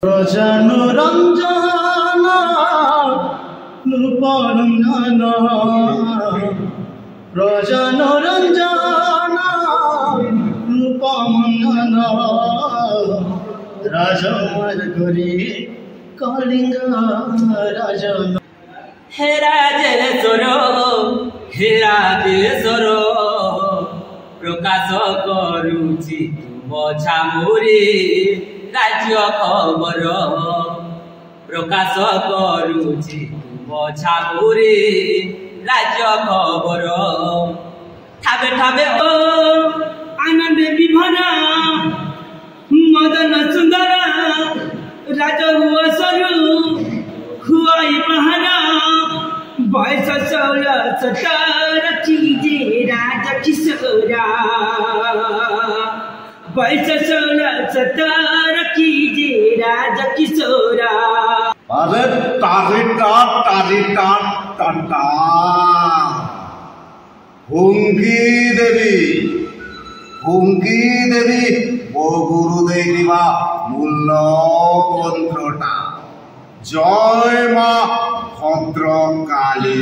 রঞ্জন রূপরঞ্জন রঞ্জন রূপমঞ্জন রাজমার গরি কলিঙ্গ রাজন হে রাজেশ্বর হে রাজেশ্বর প্রকাশ করুছি তুম ছামুরি রাজ্য খবর প্রকাশ করুছি তুম ছামুরি রাজ্য খবর ঠাবে ঠাবে ও আনন্দে বিভরা মদন সুন্দর রাজহুয়াসরু খুয়াই পাহারা বয়স 16-17 कीजे राजा किशोरा बयस 16-17 कीजे राजा किशोरा अरे तारिटा टाटा हुंगी देवी वो गुरुदेव दिवा मूल्य मंत्रटा जय मां भद्रकाली।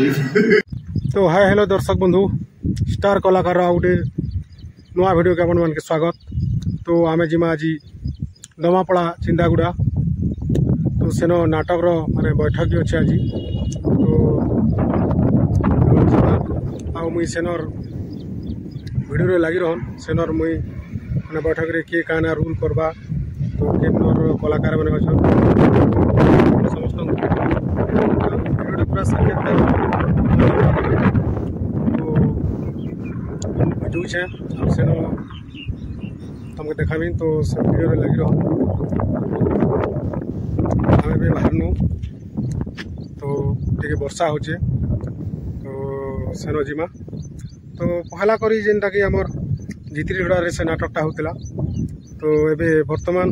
तो हाय हेलो दर्शक बंधु स्टार कलाकार गोटे नुआ वीडियो के आपण मानके स्वागत। तो आमे जिमा आज दमापड़ा चिंदागुड़ा तो सेन नाटक माने बैठक अच्छे आज तो मुई सेनर वीडियो लगी रहन सेनर मुई माने बैठक रे किए काना रूल करबा तो केनर कलाकार माने अछन समस्त वीडियो पूरा साक्षात जो है सेन तुमको देखामी तो से वीडियो लगी रहो आम भी बाहर नु तो टे वर्षा हो तो सेन जिमा तो पहला करी जेनटा कि आमर जितिरिगुड़ा से नाटकटा होता तो एबे वर्तमान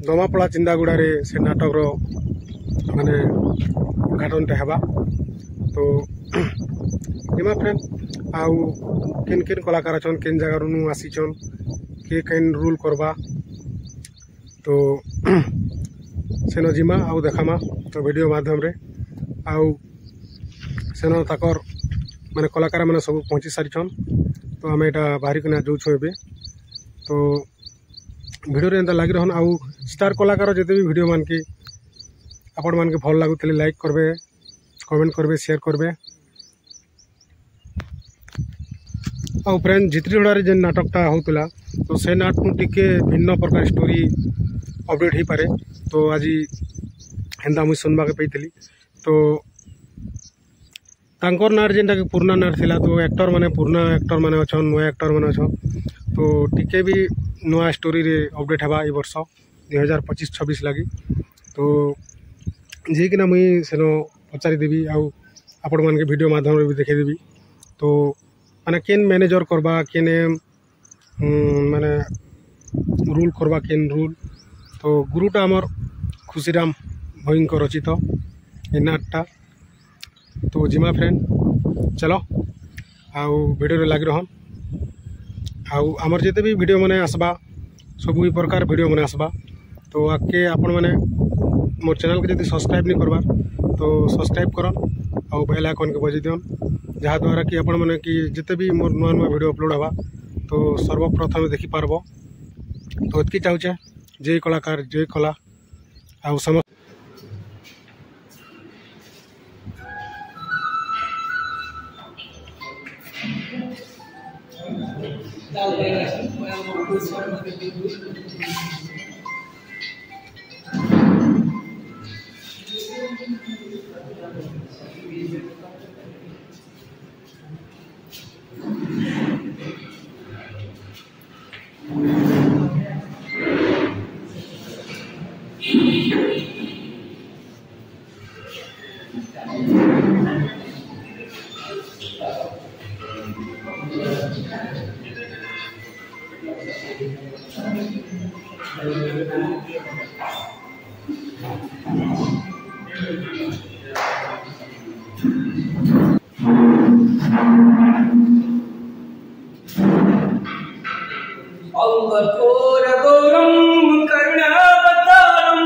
दमापड़ा चिंदागुड़ा से नाटक माने उद्घाटनटा हेबा तो जिमा फ्रेंड आउ केन केन कलाकार अच्छन केन जगार आसीचन किए केन रूल करवा तो सेन जिमा आउ देखामा तो वीडियो माध्यम रे आउ सेन ताकर माने कलाकार माने सब पहुँची सारीछन तो आम यहाँ बाहरी किना जाऊँ ए तो वीडियो एंता लगी रहन आउ स्टार कलाकार जिते भी वीडियो मान के आपण मान के भल लगुले लाइक करबे कमेंट करबे शेयर करबे और फ्रेंड जितिरिगुड़ा जेन नाटकटा होता तो से नाटक टिके भिन्न प्रकार स्टोरी अपडेट हो पारे तो आज हेन्ता मुझे सुनवा के पाई तो तांकर नार जेनटा कि पुराना नार थिला तो एक्टर माने पुराना एक्टर माने अछन नुआ एक्टर माने अछन तो टिके भी नुआ स्टोरी रे अपडेट हेबा ए वर्ष 2025-26 लगी तो जी कि मुई सेनो पचारि देवी आउ आपण मान के वीडियो माध्यम रे भी देखे देवी तो माने केन मैनेजर करबा केन माने रूल करबा केन रूल तो गुरुटा आमर खुशीराम भयंकर रचित ए नाटटा तो जिमा फ्रेंड चलो आउ वीडियो लगी रहन आउ आमर जिते भी वीडियो माने आसबा सब प्रकार वीडियो माने आसबा तो आके आपण माने मोर चैनल के जब सब्सक्राइब नहीं करबार तो सब्सक्राइब करन आउ बेल आइकन के बजे दियन जहाँ द्वारा कि आपण माने कि जिते भी मोर नुआ नुआ वीडियो अपलोड हवा तो सर्वप्रथम देखि पारबो तो एतकी चाहूचे जय कलाकार जय कला आउ समस्त कठोर गौरम करुणावतारम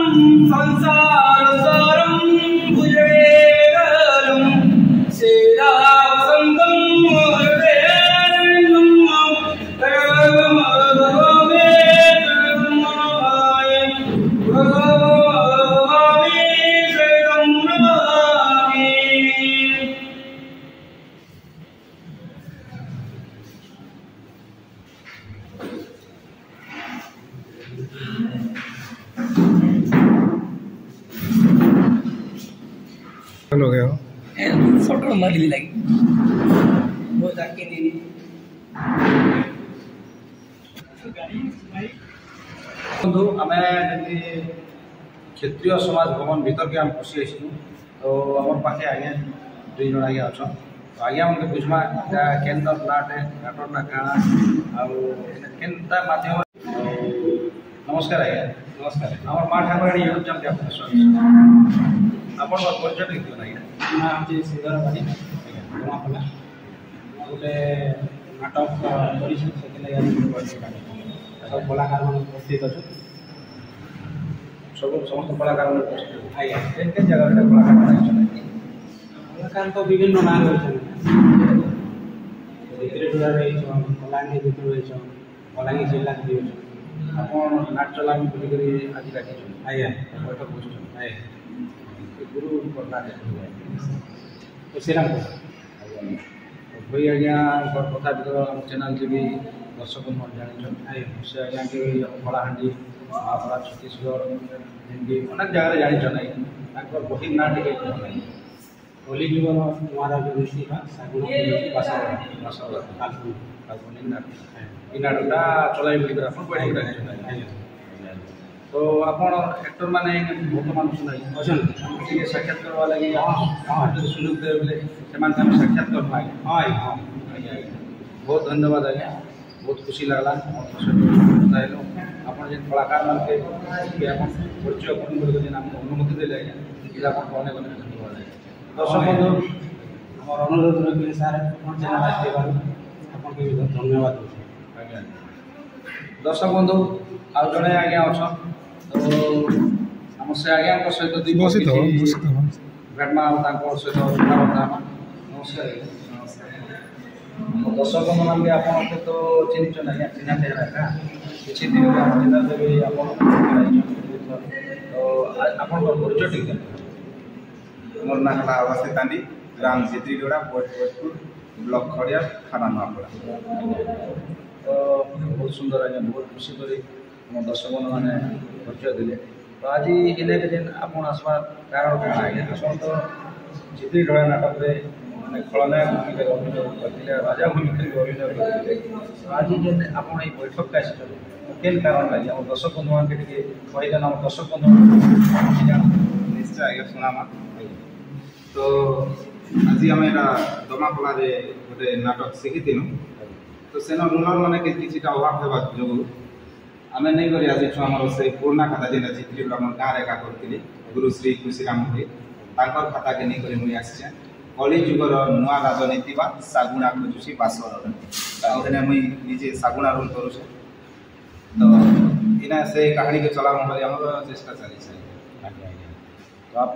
हो गया फोटो मारी लगी वो जाके नहीं बंधु आम क्षेत्रीय समाज भवन भीतर के आम पशि आसू तो आम पाखे आज्ञा दुई जन आज्ञा अच्छा तो आज्ञा मतलब बुझमा केन्द्र नाटे नाटर ना काଣା आउता माध्यम नमस्कार आज्ञा नमस्कार आम माँ ठाकुराणी यूट्यूब चैनल के आपको स्वागत आपन परिचय देखिए आज्ञा ना हमें सिंगर बाड़ी जमापला गोटे नाटक कर सब कलाकार मान उपस्थित अच्छे सब समस्त कलाकार आज्ञा केन जगह कलाकार कलाकार तो विभिन्न नाम रही कलाहांडी भितर रही बलांगीर जिला भी आपन नाट्य लागी बुलिक आज डाक आज्ञा बैठक बस आज्ञा गुरु श्रीराम भाई आज्ञा कथा भर आम चैनल से भी दर्शक जान से आज्ञा के कलाहांडी महापड़ा छत्तीसगढ़ हिंदी अनेक जगह जान बही ना टे कलिजुगर महाराज ऋषि काल्पनिक नाट ये नाटकटा चलाई बोलिक पढ़े तो आपन एक्टर माने बर्तमान सुनाई अच्छा साक्षात करवा लगी सुযোগ दे बोले से साक्षात कर पाए हाँ बहुत धन्यवाद आज्ञा बहुत खुशी लगला बताइल आप कलाकार मान के परिचय करन अनुमति देले आज्ञा इला अनेक अनेक धन्यवाद दर्शक बंधु आम अनुरोध रखिए सार चैनल आसते आपको धन्यवाद आज्ञा दर्शक बंधु आउ जड़े आज्ञा अच्छा तो आम से आज्ञा सहित भेटमा सहित कथबार्ता नमस्कार दर्शक बंधु मान आपके तो चिन्ह आज्ञा चिन्हा चेहरा का किसी दिन चैनल से भी तो आप परिचय ठीक मोर ना हला आवासी तांडी ग्राम चित्रीडोड़ा पोस्ट भोजपुर ब्लॉक खड़िया थाना नवापड़ा तो बहुत सुंदर आज्ञा बहुत खुशी करी दर्शक बंधु मैंने परिचय देले तो आज इने के दिन आप आसबार कारण क्या आज्ञा आप तो चित्रीडोड़ा नाटक मैंने खलनायक भूमिका अभिनय करते राजा भूमिका अभिनय करते आज जेन आप बैठक का केन कारण लगे आम दर्शक बंधु मान के कहीदेन आम दर्शक बंधु निश्चय आज्ञा सुनामा तो आज आम दमापला गोटे नाटक शिखिलु तो सेन रुनर मैंने किसी अभाव होगा जो आम नहीं कर आसीचु आम से पुराना खाता जेन चित्रीड आम गाँव एका करी गुरुश्री खुशीराम भाई खाता के नहीं कर मुझे आसी कलिजुगर नुआ राजनीति बा सागुणा खोजुसी बासर मुई निजे सागुणा रोल करुचे तो इना से कहानी के चला बोली आम चेष्टा चली तो आप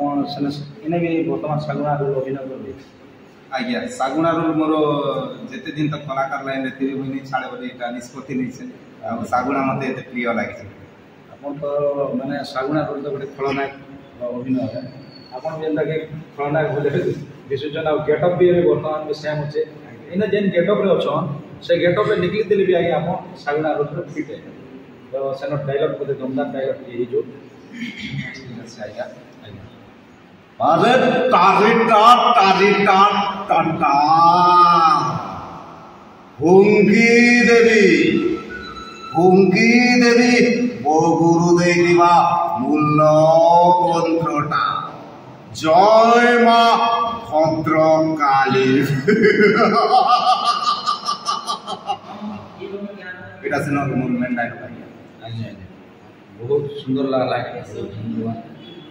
इने भी बर्तमान सागुणा रोल अभिनय कर आज्ञा सागुणा रोल मोर जिते दिन तक कलाकार लाइन में थी मुझे छाड़े बोली निष्पत्ति नहीं सागुणा मत प्रिय लगे आप तो मैंने सागुणा रोल तो गोटे खलनायक अभिनय है आपन जेनता के खलनायक बोले विसर्जन आ गेटअप भी बर्तमान में सेम अच्छे इन जेन गेटअप रे अच्छन से गेटअप रे निकली देले भी आगे आप सागुणा रोल फिट है तो सेनो डायलॉग बोले दमदार डायलॉग ये जो आज्ञा अरे टारिटा टाटा हुंगी देवी वो गुरुदेव दिवा मूल्य मंत्रटा जय माँ भद्रकाली এটা ছিল মুভমেন্ট ডায়লগ आज्ञा बहुत सुंदर लगला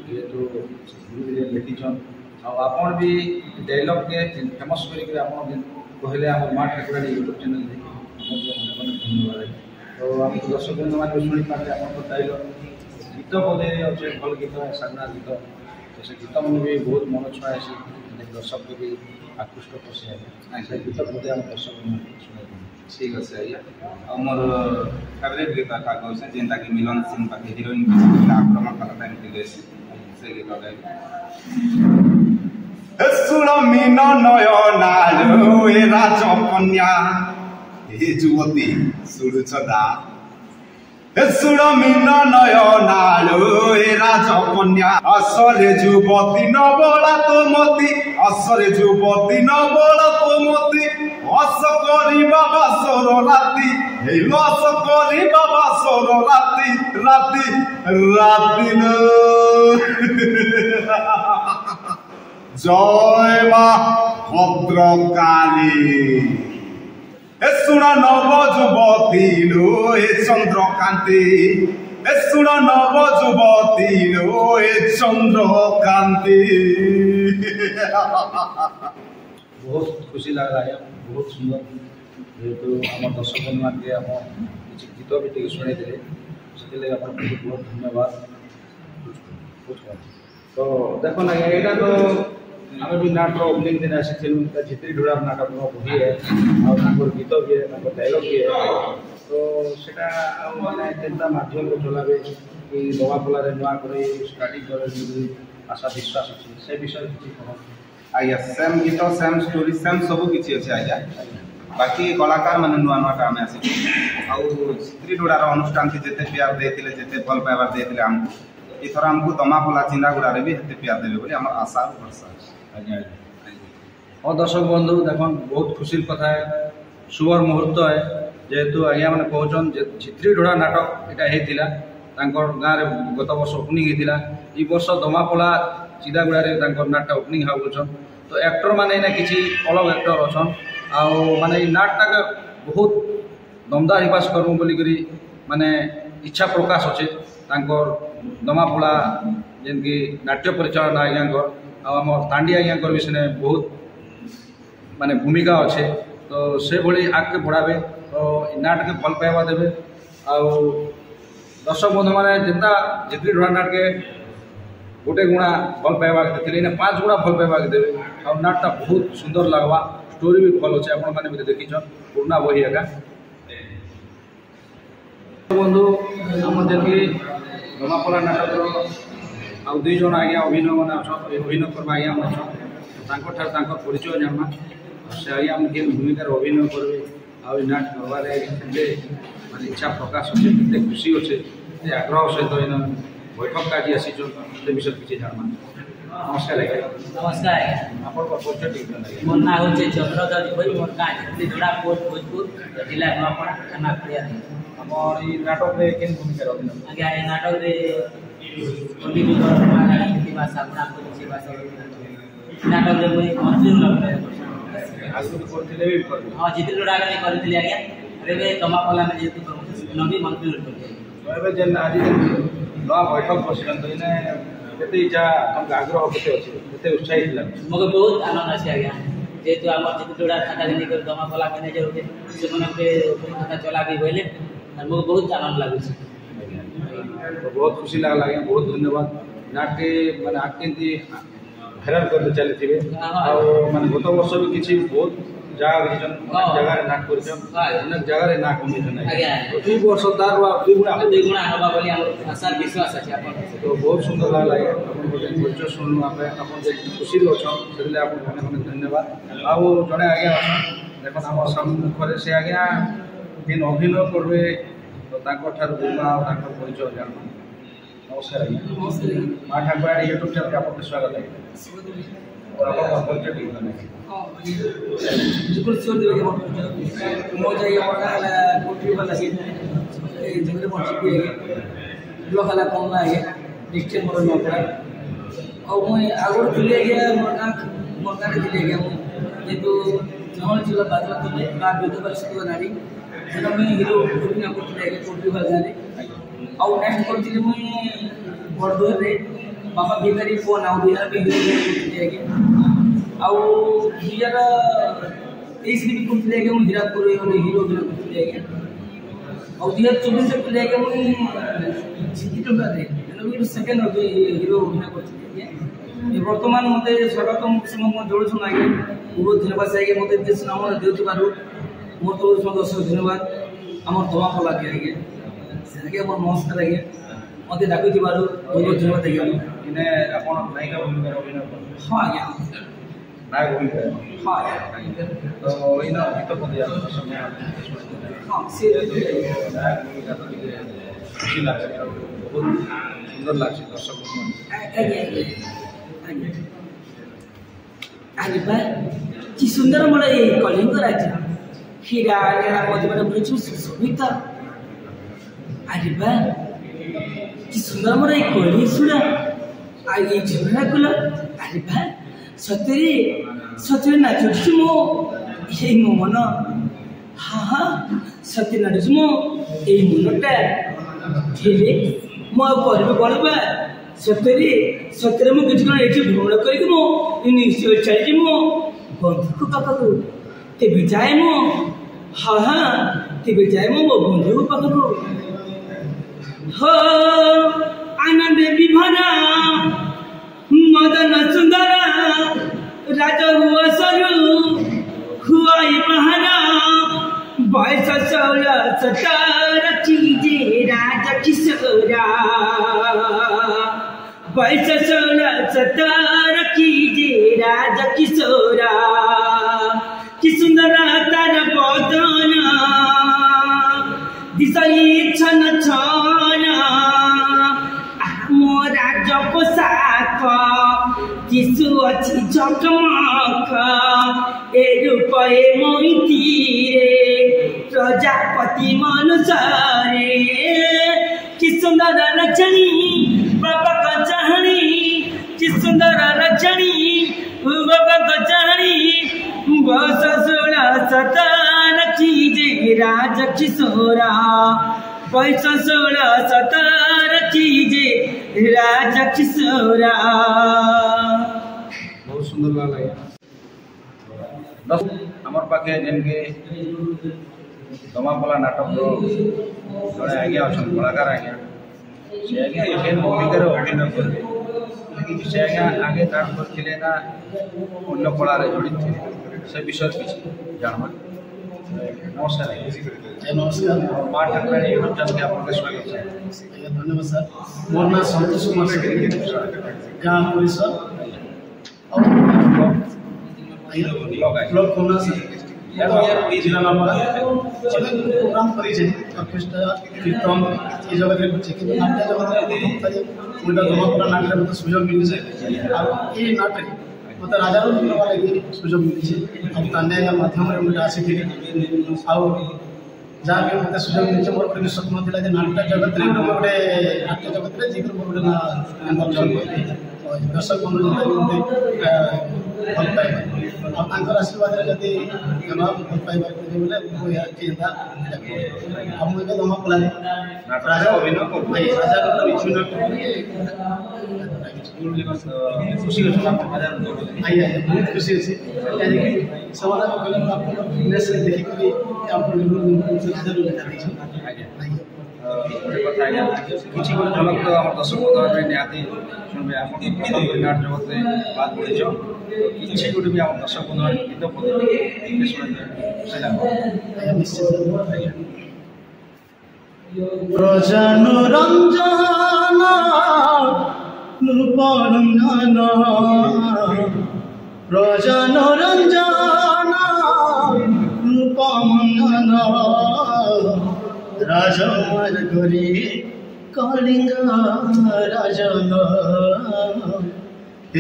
ये तो गुरुजी लिखिछन आपन भी डायलॉग के फेमस करके आपन कहले हम माँ ठाकुराणी यूट्यूब चैनल देखि धन्यवाद तो आप दर्शक बंधु मान शुणी पारे आप डायलॉग गीत बोले अच्छे भल गीत सागुणा गीत तो से गीत मन भी बहुत मन छुआ है दर्शक को भी आकृष्ट करसे से गीत प्रति हम दर्शक शुणे ठीक अच्छे आज्ञा और मोर फेवरेट गीत का कौन जेनटा कि मिलन सिंह पाखे हिरोइन की आक्रमण कला टाइम की गई से गीत गाई सुर मीन नयनालो ए राजकन्या हे जुवती सुरुचदा सुर मीन नयनालो ए राजकन्या असरे जुवती नबला तोमती असरे जुवती नबला तोमती हस करी बाबा सोर राती हे हस करी बाबा सोर राती राती राती जय मा भद्रकाली ए सुन नव जुवती लो ए चंद्रकांति ए सुन नव जुवती लो ए चंद्रकांति बहुत खुशी लगला है बहुत सुंदर जेहेतु आम दर्शक के आप गीत भी टे शुणे दे से बहुत बहुत धन्यवाद तो देखो ना यहाँ तो आम भी नाटक ओपनिंग दिन आसी झित्री ढोड़ा नाटक बही है और गीत भी है डायलग भी है तो सेटा मैंने केनता माध्यम चलावे कि दवा पलार नुआ कर स्टार्टिंग कर आशा विश्वास अच्छे से विषय किसी कह आज्ञा सेम गीत सेम स्टोरी सेम सब किसी अच्छे आज्ञा बाकी कलाकार मैंने नुआ नुआ टाइम आसी झित्री ढोड़ार अनुष्ठान की जिते प्यार देते जिते भल पाइबार देते आमको इथर आमको दमापला चिंदागुड़ा भी हेते प्यार देवे बोली आम आशा भरसा आज्ञा हाँ दर्शक बंधु देख बहुत खुशी कथा है शुभ मुहूर्त है जेहेतु आज्ञा मैंने कहचन झित्री ढोड़ा नाटक यहाँ गाँव में गत वर्ष ओपनिंग होता ये वर्ष दमापला चिदागुड़ा नाटक ओपनिंग हाँ बोलछन तो एक्टर मैंने किसी अलग एक्टर अच्छन आउ माने नाटक बहुत दमदार हिपास करूँ बोलिकी माने इच्छा प्रकाश अच्छे दमापला जेनकि नाट्य परिचालना आज्ञा आम तांडी आज्ञा भी से बहुत माने भूमिका अच्छे तो से भली आगे बढ़ावे तो नाटक भल पाइबा देवे आउ दर्शक बंधु मैंने जितना झित्री ढोड़ा नाटके गोटे गुणा भल पाइबा देते 5 गुणा भल पाइबा देवे और नाटक बहुत सुंदर लगवा स्टोरी भी भल अच्छे आपण मैंने देखीछन पुराना बही एका बंधु आम जेनकि दमापला नाटक आउ 2 जन आज्ञा अभिनय मैंने अभिनय करवा आज्ञा अच्छे परिचय जाना से आज्ञा के भूमिकार अभिनय करेंगे आउ नाट करवार माने इच्छा प्रकाश अच्छे के खुशी अच्छे आग्रह सहित बैठक का आसी से विषय किसी जाना नमस्कार आज्ञा नमस्कार आपन परिचय ठीक मोर ना हो चंद्रधर भाई मोर गाँव झित्री ढोड़ा पोस्ट भोजपुर जिला नुआपड़ा थाना खड़िया आमर ये नाटक में केन भूमिका अभिनय आज्ञा ये नाटक रे पंडित भाषा गुणा से भाषा नाटक रे मुई मंत्री अभिनय आगु करथिले भी कर हाँ झित्री ढोड़ा में करथिले आज्ञा रे दमापला में जेतु नवी मंत्री एबे जेन आज नवा बैठक बसिलन तो इने केते इच्छा तुमके आग्रह केते अछि केते उत्साहित लाग मगे बहुत आनंद आसी आज्ञा जेतु आम झित्री ढोड़ा खाता दिन कर दमापला मैनेजर होते से मन पे खाता चला भी बोले मगे बहुत आनंद लागु छै तो बहुत खुशी लगला आज्ञा बहुत धन्यवाद नाटके माने आकेंती हैरान करते चली थे माने गत वर्ष भी किसी बहुत जगह नाक कर अनेक जगह ना कमी तो 2 वर्ष तार 2 गुणा हवा बोली आशा विश्वास अच्छे तो बहुत सुंदर लगला परिचय शुणु आप खुशी अच्छा से अनेक धन्यवाद आउ जड़े आज्ञा अच्छा देख आम सम्मुखें से आज्ञा जेन अभिनय करेंगे तो गुणा परिचय जान नमस्कार आज्ञा माँ ठाकुर यूट्यूब चैनल आपको स्वागत है परिचय ठीक ब्लॉक वाला कौन है डिस्ट्रिक्ट मोर नपड़ा और मुई आगुर थिले गया मोर गाँव थिले गया जेतु नहल जिला बादला तुले बा विधवा स्थित नारी सेटा मुई हिरो अभिनय करथिले गया कोटी वाला गाँव और नेक्स्ट करथिले मुई बड़दोर रे बाबा भिखारी फोन आउ बिहार भी हिरो करथिले गया आउ 2023 भी करथिले गया मुई हिरापुर रे हिरो भी करथिले गया और 2024 से करथिले गया मुई झित्री ढोड़ा रे सेकंड हिरो अभिनय करथिले गया বর্তমান মতে স্বাগতম সঙ্গ জড়ুছুন আগে বহুত ধন্যবাদ আগে মতে দেশ নাম দেউথিবারু মোর তো দর্শক ধন্যবাদ আমার দমা পলাকে আগে সেটাকে আমার নমস্কার আগে মতে ডাকিথিবারু বহুত ধন্যবাদ আগে ইনে আপন নায়িকা ভূমিকার অভিনয় করেন হ্যাঁ আজ্ঞা নায়ক ভূমিকা হ্যাঁ তো ইন গীত পদিয়া সঙ্গে হ্যাঁ সে নায়ক ভূমিকা তো ଟିକେ খুশি লাগছে বহুত সুন্দর লাগছে দর্শক अरे बा कि सुंदर मला हे कलिंग राज्य हिरा नेला मध्ये बुझू सुमिता अरे बा कि सुंदर मला हे कलिंग सुना आई ये झगड़ा कला अरे बा सतरे नाचुची मो हे मो मन हा सतरे नाचुची मो ए मनटा ठेले मो करबे कोलबा सतरे मु किछ एठी भ्रमण करिक मो निश्चय चली मो बंधु पाखकु ते बिजाय मो हा ते बिजाय मो बंधु पाखकु हो आनंद विभरा मदन सुंदर राजा हुआ सरु हुआई बहारा बयस 16-17 चीजे राजा किशोरा बयस 16-17 कीजे राजा किशोरा कि सुंदर तार बदन दिशई छन छन मो राज पोशाक किसु अच्छी झकमक ए रूप ए मोती प्रजापति मनुष्य कि सुंदर रचनी बाबा का चाहनी कि सुंदर रचनी बाबा का चाहनी बस 16-17 चीजे राज किशोरा बयस 16-17 चीजे राज किशोरा बहुत सुंदर लगे दस आमर पाखे जेनके दमापला नाटक जड़े आज्ञा अच्छा कलाकार आज्ञा से आज्ञा एफएन भूमिकार अभिनय करेंगे लेकिन से आज्ञा आगे काम करते ना अन्य कलार जड़ित थे से विषय किसी जानवा नमस्कार नमस्कार माँ ठाकुर यूट्यूब चैनल के आपको स्वागत है धन्यवाद सर मोर ना संतोष कुमार गाँव परिसर और ब्लॉग कोना सर जिला नामला प्रोग्राम करी ऑर्केस्ट्रा कीर्तन ये जगह रे कुछ कि नाट्य जगत रे मुंडा दमपला नाटक मते सुयोग मिली से और ये नाटक मते राजा रो वाला की सुयोग मिली से अब ताने माध्यम रे मुंडा आसी थी और जहाँ भी मते सुयोग मिली मोर कोई स्वप्न थिला जे नाट्य जगत रे गोटे नाट्य जगत रे जिक्र गोटे ना अंदर दर्शक बंधु मते भल पाइबा और तांकर आशीर्वाद रे जति जवाब भल पाइबा बोले वो या चिंता अब मुझे दमा पला राजा अभिनय को भाई राजा को विचुना खुशी के सुना राजा आइए बहुत खुशी है यानी कि सवाल को गलत आपको फिटनेस से देखि कि आपको से राजा लोग जाते हैं कथा है किछि को झलक तो हमर दर्शक बंधु निहाती सुनबे आपन नाट जगत रे बात बोली जो किछि गुटे भी हमर दर्शक बंधु गीत पद सुनबे सेला निश्चित प्रजनुरंजन नूपरंजन प्रजनुरंजन नूपमंजन राजमार करी कलिंग राजन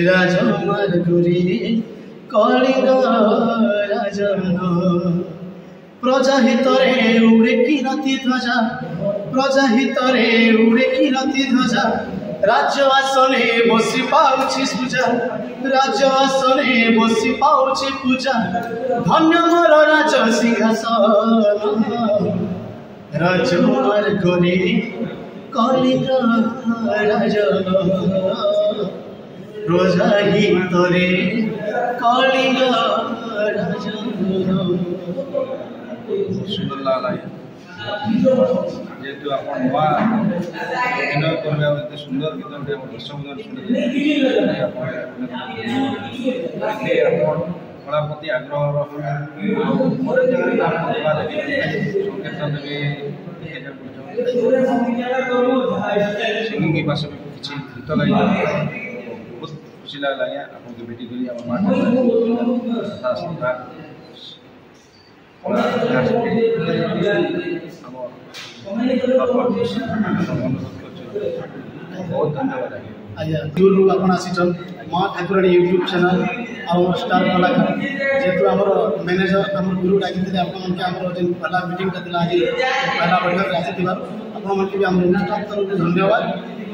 राजमार करी कलिंग राजन प्रजाहित उड़े कि रति ध्वजा प्रजाहित उड़े कि रति ध्वजा राज्य आसने बसी पाउछि पूजा राज्य आसने बसी पाउछि पूजा धन्य मोर राज सिंहासन राजकुमार करी कलिंग राजन प्रजाहित कलिंग राजन सुंदर लगा जेहेतु आप अभिनय करते सुंदर गीत दर्शक कला प्रति आग्रह सिंगिंग पास किसी गीत गाई बहुत खुशी लगा आपको भेटी करी बहुत धन्यवाद आज्ञा दूर आपन आसीचन माँ ठाकुराणी यूट्यूब चैनल आम स्टार कलाकार जेहेतु आम मैनेजर आम गुरु डाकी आपन पहला मीटिंग आज पहला बैठक आसी आपण भी आम अनुष्ठान तरफ धन्यवाद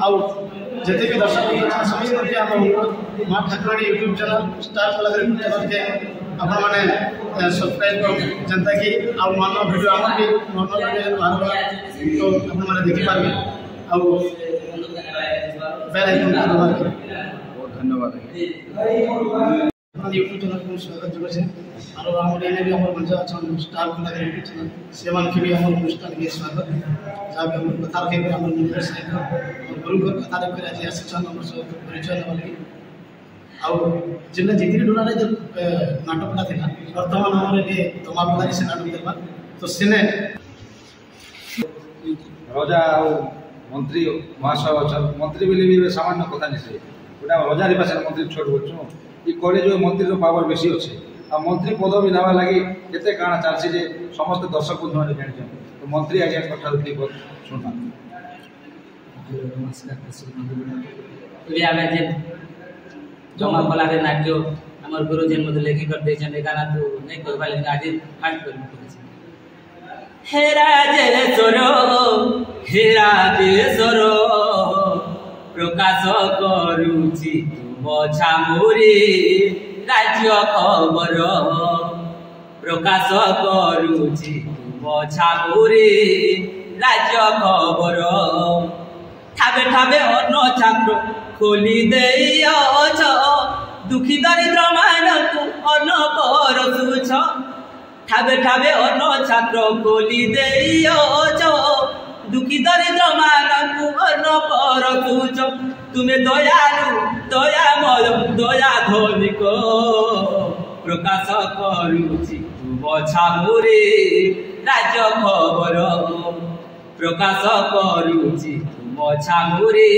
आउ जिते भी दर्शक समस्त आम अनुरोध माँ ठाकुराणी यूट्यूब चैनल स्टार कलाकार यूट्यूब चैनल के आपण मैंने सब्सक्राइब कर जनता कि आउ मान वीडियो आम भी मन लगे बार बार तो आपण मैंने देखिपारे आउ बेल आइकन दबाकर बहुत धन्यवाद यूट्यूब चैनल को स्वागत जगह और आम भी आम मंच अच्छा स्टार कलाकार यूट्यूब चैनल से भी आम अनुष्ठान के स्वागत जहाँ भी आम कथा रखे आम सहित गुरु कथा रखे आज आसीचन परिचय ना आउ जिन जितनी डोना जो नाटकटा थी बर्तमान आम दमापला से नाटक देवा तो सेने रजा मंत्री महाशय अच्छा मंत्री बोले भी सामान्य कथा नहीं से गोटा रजा पास मंत्री छोट बोलूँ ये कले जो मंत्री पावर बेसी अच्छे आ मंत्री पदवी नावा लगी केते काଣା चलसी जे समस्त दर्शक बंधु मैंने जान तो मंत्री आज्ञा कथा शुणा नमस्कार जमा कला नाट्य आम गुरुजी मत लेखी कर गाना तो नहीं कहवा लेकिन आज फास्ट कर हेराजेश्वर प्रकाश करुची तुम छामुरी राज्य खबर प्रकाश करुची तुम छामुरी राज्य खबर ठाबे ठाबे अन्न छात्र खोली देइछ दुखी दरिद्र मानकु अन्न परसुछ ठाबे ठाबे अन्न छात्र खोली देइछ दुखी दरिद्र मानकु अन्न परसुछ तुमे दयालु दयामय दया धनिक प्रकाश करुछि तुम छामुरी राज्य खबर प्रकाश करुछि तुम छामुरी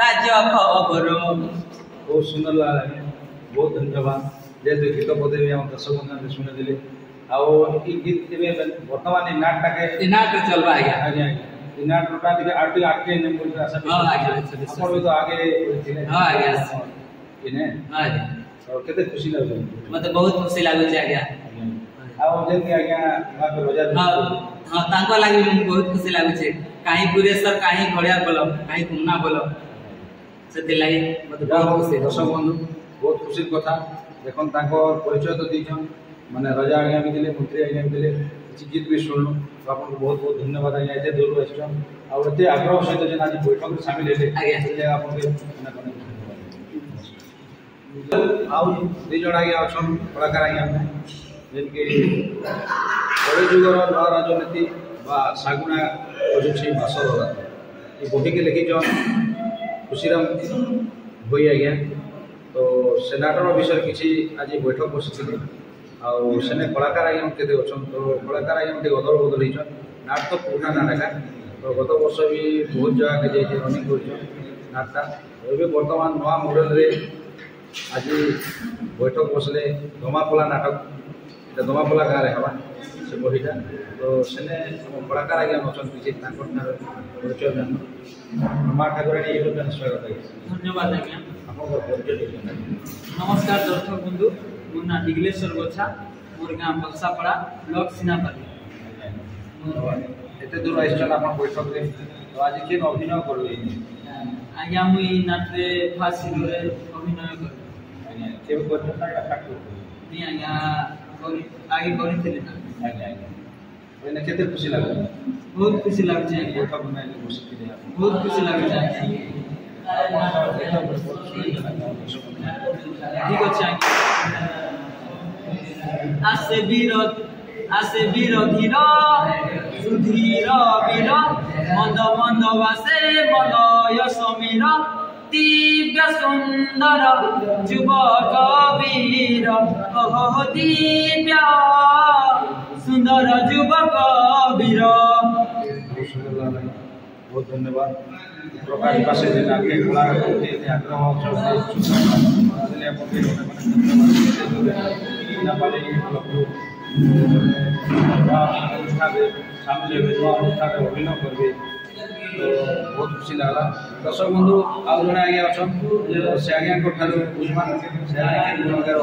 राज्य खबर बहुत सुंदर लगा बहुत धन्यवाद जेहेतु गीत पदे भी आम दर्शक बंधु शुणी देले गीत बर्तमान नाटटा के नाट चलबा आज्ञा आज्ञा नाटटा आगे आगे आशा भी तो आगे हां आज्ञा इने हां आज्ञा और केते खुशी लागो मते बहुत खुशी लागो छै आज्ञा आ जेति आज्ञा वहां पे रोजा हां तांको लागि बहुत खुशी लागो छै काहे पुरेश्वर काहे घड़िया बोलो काहे कुन्ना बोलो से लागि मते बहुत खुशी दर्शक बंधु बहुत खुशी कथा देखन तांको परिचय तो दीछन माने राजा आज्ञा भी दिले मंत्री आज्ञा भी दिले गीत भी सुनलु तो आपको बहुत बहुत धन्यवाद आज्ञा एते दूर आछन और एते आग्रह सहित जेन आज बैठक में शामिल हेले आज्ञा आपको आउ दि जण आज्ञा अछन कलाकार आज्ञा जेन के बड़े जुगर नवा राजनीति बा सागुना अजुछि भाषा ये बही के लिखी जन खुशीराम भई आज्ञा तो सेनाटर विषय किसी आज बैठक बसी आने कलाकार आज्ञा केते अच्छन तो कलाकार आज्ञा अदल बदल होचन नाट तो पुराना नाटका तो गत वर्ष भी बहुत जगह के जाइए रनिंग कर नाटका बर्तमान नवा मॉडल रे आज बैठक बसले दमापला नाटक दमापला गाँव में हवा से बहीटा तो सेने कलाकार आज्ञा अच्छन किसी परिचय जान माँ ठाकुराणी यूट्यूब चैनल स्वागत है धन्यवाद आज्ञा परिचय नमस्कार दर्शक बंधु मोर ना डिगलेश्वर गोछा मोर गाँव बक्सापड़ा ब्लॉक सीनापल्ली एते दूर आइछन आपन बैठक रे तो आज केन अभिनय करबे आज्ञा मुई नाटरे फास्ट रे अभिनय कर केबे करछन ना ठाकुर नहीं आज्ञा आगे करिथिले ना आज्ञा एने केते खुशी लागल बहुत खुशी लाग छै बैठक में खुशी के बहुत खुशी लाग छै ठीक আছে आसे वीर धीर सुधीर वीर मंद मंद वासे मलय समीर दिव्य सुंदर युवक वीर ओह दिव्य सुंदर युवक वीर। बहुत धन्यवाद प्रकाश पास आगे कलाकार आग्रह अनुष्ठान अभिनय करेंगे तो बहुत खुशी लगला। दर्शक बंधु आउ जड़े आज्ञा अच्छा से आज्ञा बुझमा से अभिनय कर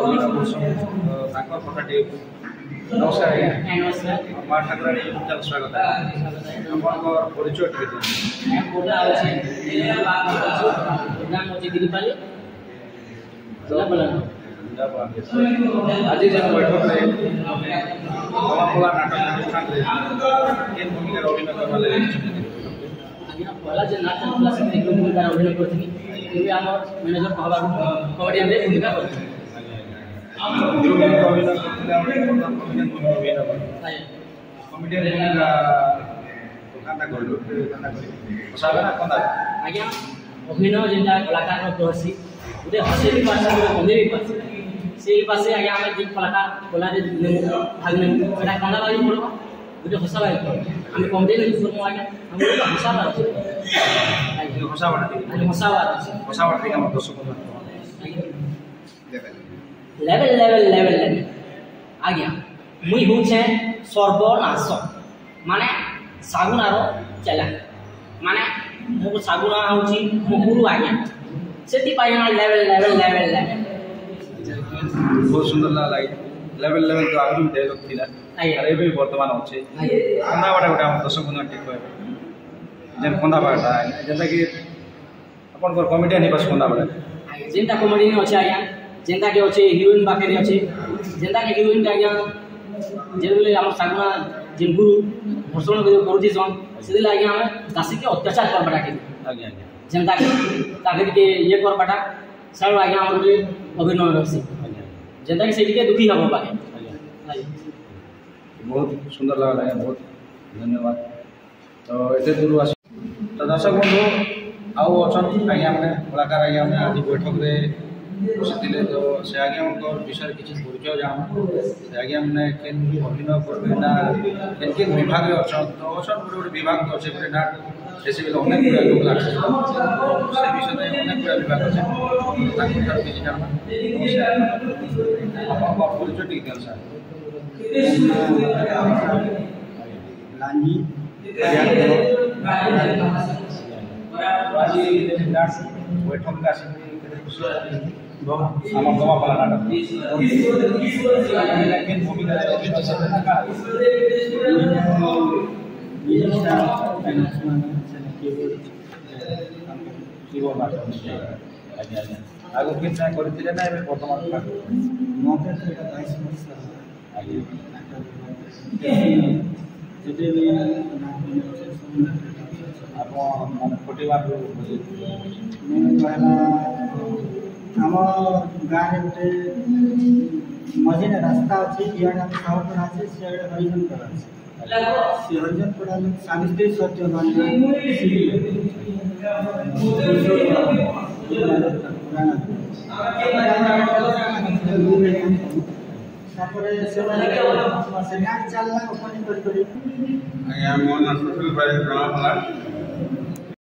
कथा टे नमस्कार आज्ञा। माँ ठाकुराणी उच्चार स्वागत आप परिचय आज जन बैठक में दमापला नाटक अनुष्ठान भूमिका अभिनय करवा पहला जो नाटक क्लास में भूमिका अभिनय करती मैनेजर कहवा कमेडियन भूमिका करती आज्ञा अभिनय जेनटा कलाकार कहसी गोटे हसे भी पास कंदे भी पास से पासे आज्ञा आम जो कलाकार कला भाग नेमु सेटा कंदा लगे पड़ो गोटे हसा लगे पड़ो आम कमेडी लगे सुनमु आज्ञा हम हसा बार दर्शक लेवल लेवल लेवल लेवल आज्ञा मुई होचे सर्वनाश माने सागुनार चला माने मो सागुना होची मो गुरु आज्ञा सेति पाइना लेवल लेवल लेवल लेवल बहुत सुंदर लगे लेवल लेवल तो आगु डायलॉग थिला अरे भी वर्तमान अच्छे कंदा बाटा गोटे हम दर्शक बंधु ठीक कह जेन कंदा बाटा जेनता कि अपन कमेडियन निवास कंदा बाटा जेनता कमेडियन अच्छे आज्ञा जेनता के अच्छे हिरोइन पाखे अच्छे जेनता के हिरोइन आज्ञा जेबले हम सागुना जेन गुरु भर्षण करुची सन से आज्ञा हम दासी के अत्याचार करबाटा के आज्ञा जेनता के ताके के ये करबाटा सब आज्ञा हम अभिनय रसी जेनता के सेठी के दुखी हबो पाके बहुत सुंदर लगा बहुत धन्यवाद। तो एते दूर आस तो दर्शक बंधु आउ अच्छा आज्ञा मैंने कलाकार आज्ञा मैंने आज बैठक में बसते तो से आज्ञा विषय किसी परिचय जान से आज्ञा मैंने केन अभिनय करबे ना केन केन विभाग में अच्छा तो अच्छा गोटे गोटे विभाग अच्छे गोटे ना जैसे अनेक गुड़ा लोक लगे से विषय में अनेक गुड़ा विभाग अच्छे किसी जान परिचय टी देन सर लांजी आज बैठक का आम दमापला नाटक भूमिका कीबोर्ड नाटक आज्ञा आज्ञा आगे किन करते ना वर्तमान आप फोटेबार आम गाँव गोटे मझे रास्ता अच्छे इे सहरपड़ा अच्छे सीआड़े हरिजनपड़ा अच्छे हरिजनपड़ा सावित्री सत्यवान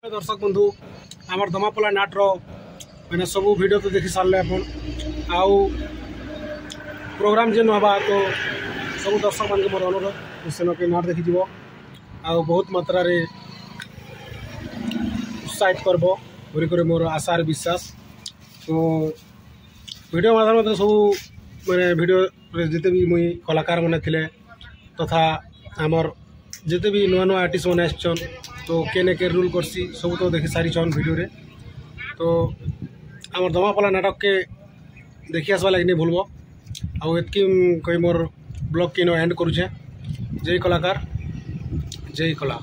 दर्शक बंधु आमर दमापला नाटर मैंने सब वीडियो तो देखी सारे अपन आउ प्रोग्राम जेन हवा तो सब दर्शक मान मोर अनुरोध सेन के नाट देखी जीव आ बहुत मात्रा रे उत्साहित करब बोलिक मोर आशार विश्वास। तो वीडियो माध्यम सब मैंने वीडियो जिते भी मुई कलाकार मैंने थिले तथा आमर जिते भी नुआ नुआ आर्टिस्ट मैंने आसन तो केने के रूल करसी सब तो देखी सारी छन वीडियो रे। तो आमर दमापला नाटक के देखी आसवा लगे नहीं भूलब आतकी कही मोर ब्लॉग की एंड करुचे। जय कलाकार जय कला।